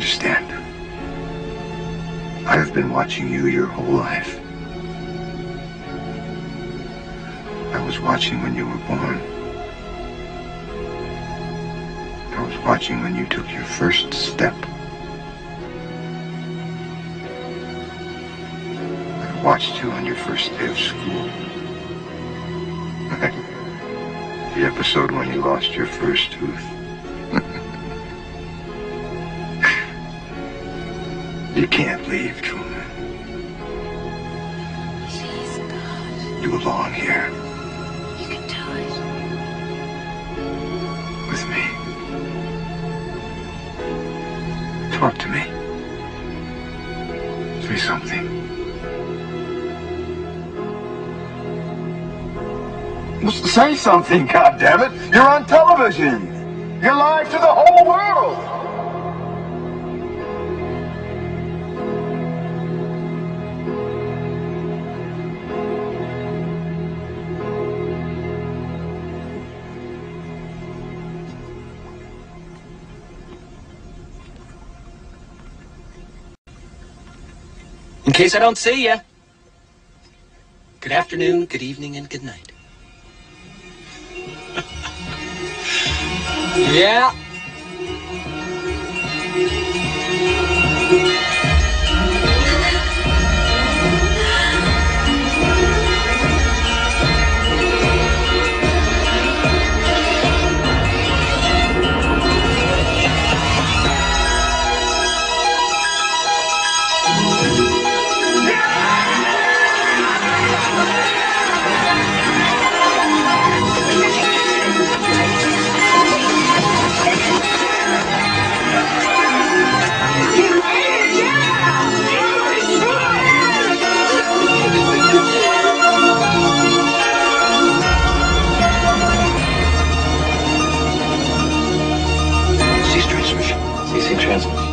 understand. I have been watching you your whole life. I was watching when you were born. I was watching when you took your first step. I watched you on your first day of school. The episode when you lost your first tooth. You can't leave, Truman. Please, God. You belong here. You can do it. With me. Talk to me. Say something. Say something, goddammit! You're on television! You're live to the whole world! In case I don't see ya, good afternoon, good evening, and good night. Yeah. Ceasing transmission.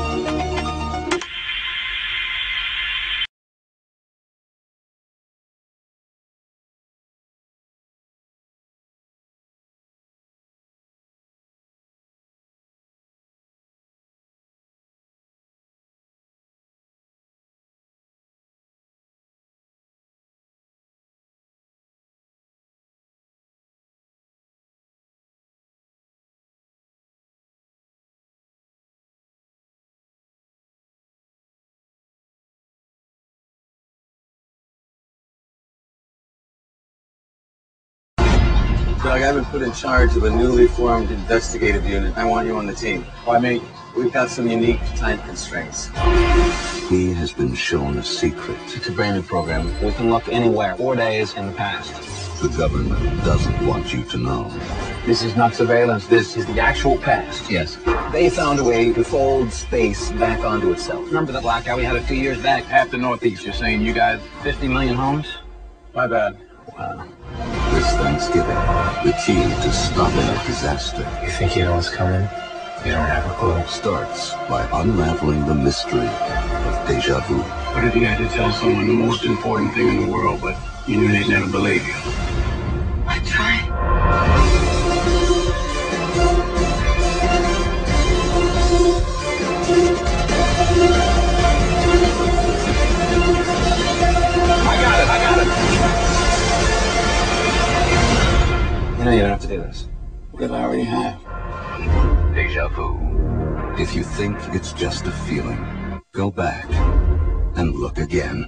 Doug, I've been put in charge of a newly formed investigative unit. I want you on the team. Why me? We've got some unique time constraints. He has been shown a secret. It's a brand new program. We can look anywhere 4 days in the past. The government doesn't want you to know. This is not surveillance. This is the actual past. Yes. They found a way to fold space back onto itself. Remember the blackout we had a few years back? Half the Northeast, you're saying you got 50 million homes? My bad. Wow. This Thanksgiving, the key to stopping a disaster You think you know what's coming? You don't have a clue. starts by unraveling the mystery of deja vu. What if you had to tell someone the most important thing in the world, but you knew they'd never believe you? I try. I got it. You know you don't have to do this. Because I already have. Deja vu. If you think it's just a feeling, go back and look again.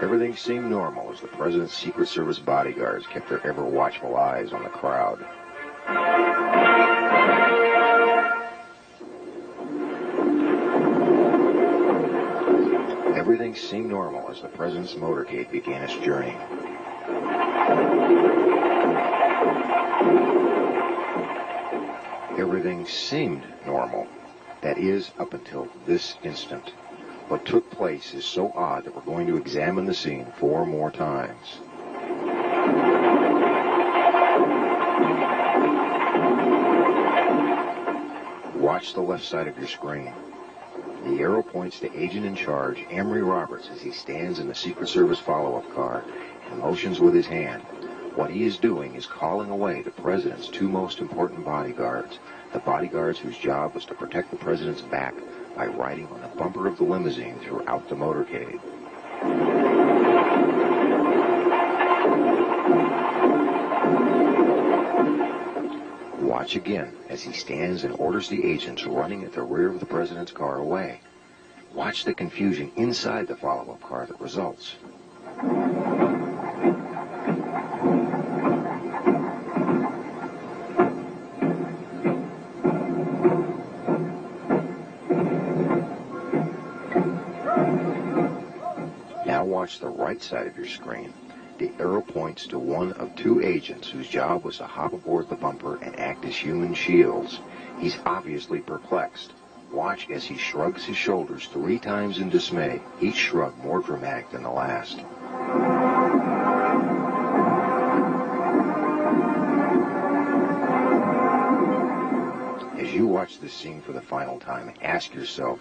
Everything seemed normal as the president's Secret Service bodyguards kept their ever-watchful eyes on the crowd. Everything seemed normal as the president's motorcade began its journey. Everything seemed normal That is, up until this instant. What took place is so odd that we're going to examine the scene 4 more times. Watch the left side of your screen. The arrow points to Agent in Charge, Emery Roberts, as he stands in the Secret Service follow-up car and motions with his hand. What he is doing is calling away the President's 2 most important bodyguards, the bodyguards whose job was to protect the President's back by riding on the bumper of the limousine throughout the motorcade. Watch again as he stands and orders the agents running at the rear of the President's car away. Watch the confusion inside the follow-up car that results. Now watch the right side of your screen. The arrow points to one of 2 agents whose job was to hop aboard the bumper and act as human shields. He's obviously perplexed. Watch as he shrugs his shoulders 3 times in dismay, each shrug more dramatic than the last. As you watch this scene for the final time, ask yourself,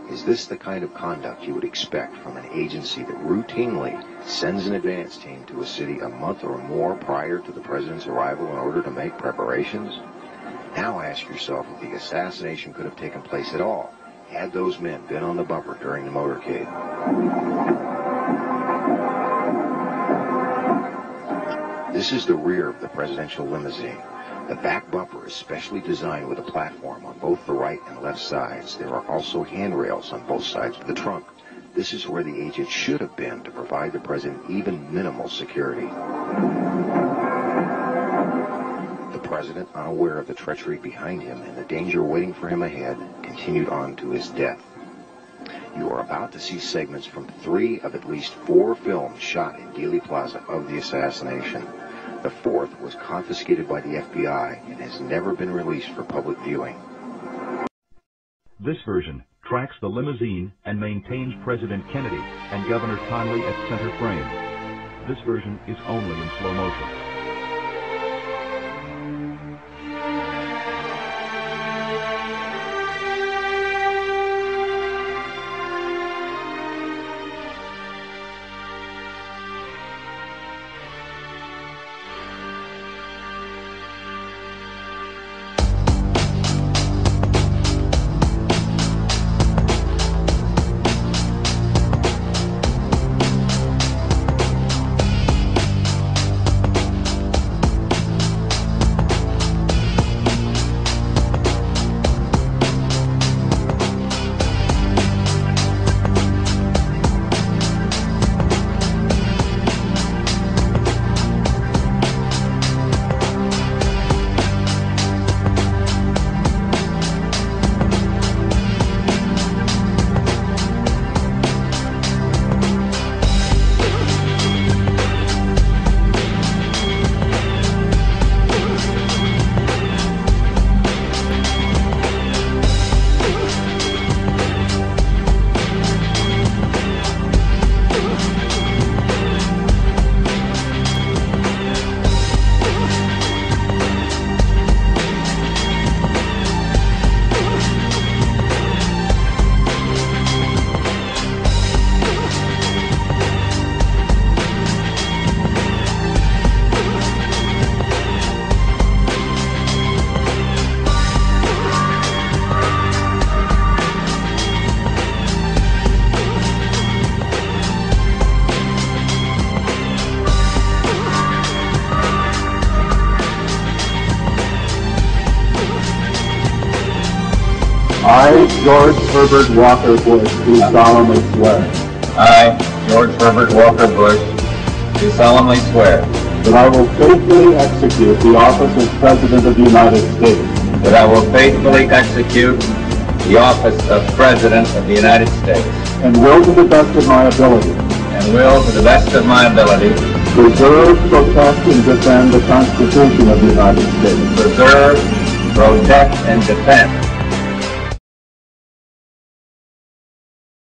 is this the kind of conduct you would expect from an agency that routinely sends an advance team to a city a month or more prior to the President's arrival in order to make preparations? Now ask yourself if the assassination could have taken place at all had those men been on the bumper during the motorcade. This is the rear of the presidential limousine. The back bumper is specially designed with a platform on both the right and left sides. There are also handrails on both sides of the trunk. This is where the agent should have been to provide the President even minimal security. The President, unaware of the treachery behind him and the danger waiting for him ahead, continued on to his death. You are about to see segments from 3 of at least 4 films shot in Dealey Plaza of the assassination. The 4th was confiscated by the FBI and has never been released for public viewing. This version tracks the limousine and maintains President Kennedy and Governor Connally at center frame. This version is only in slow motion. I, George Herbert Walker Bush, do solemnly swear. I, George Herbert Walker Bush, do solemnly swear that I will faithfully execute the office of President of the United States. That I will faithfully execute the office of President of the United States. And will to the best of my ability. And will to the best of my ability. Preserve, protect, and defend the Constitution of the United States. Preserve, protect, and defend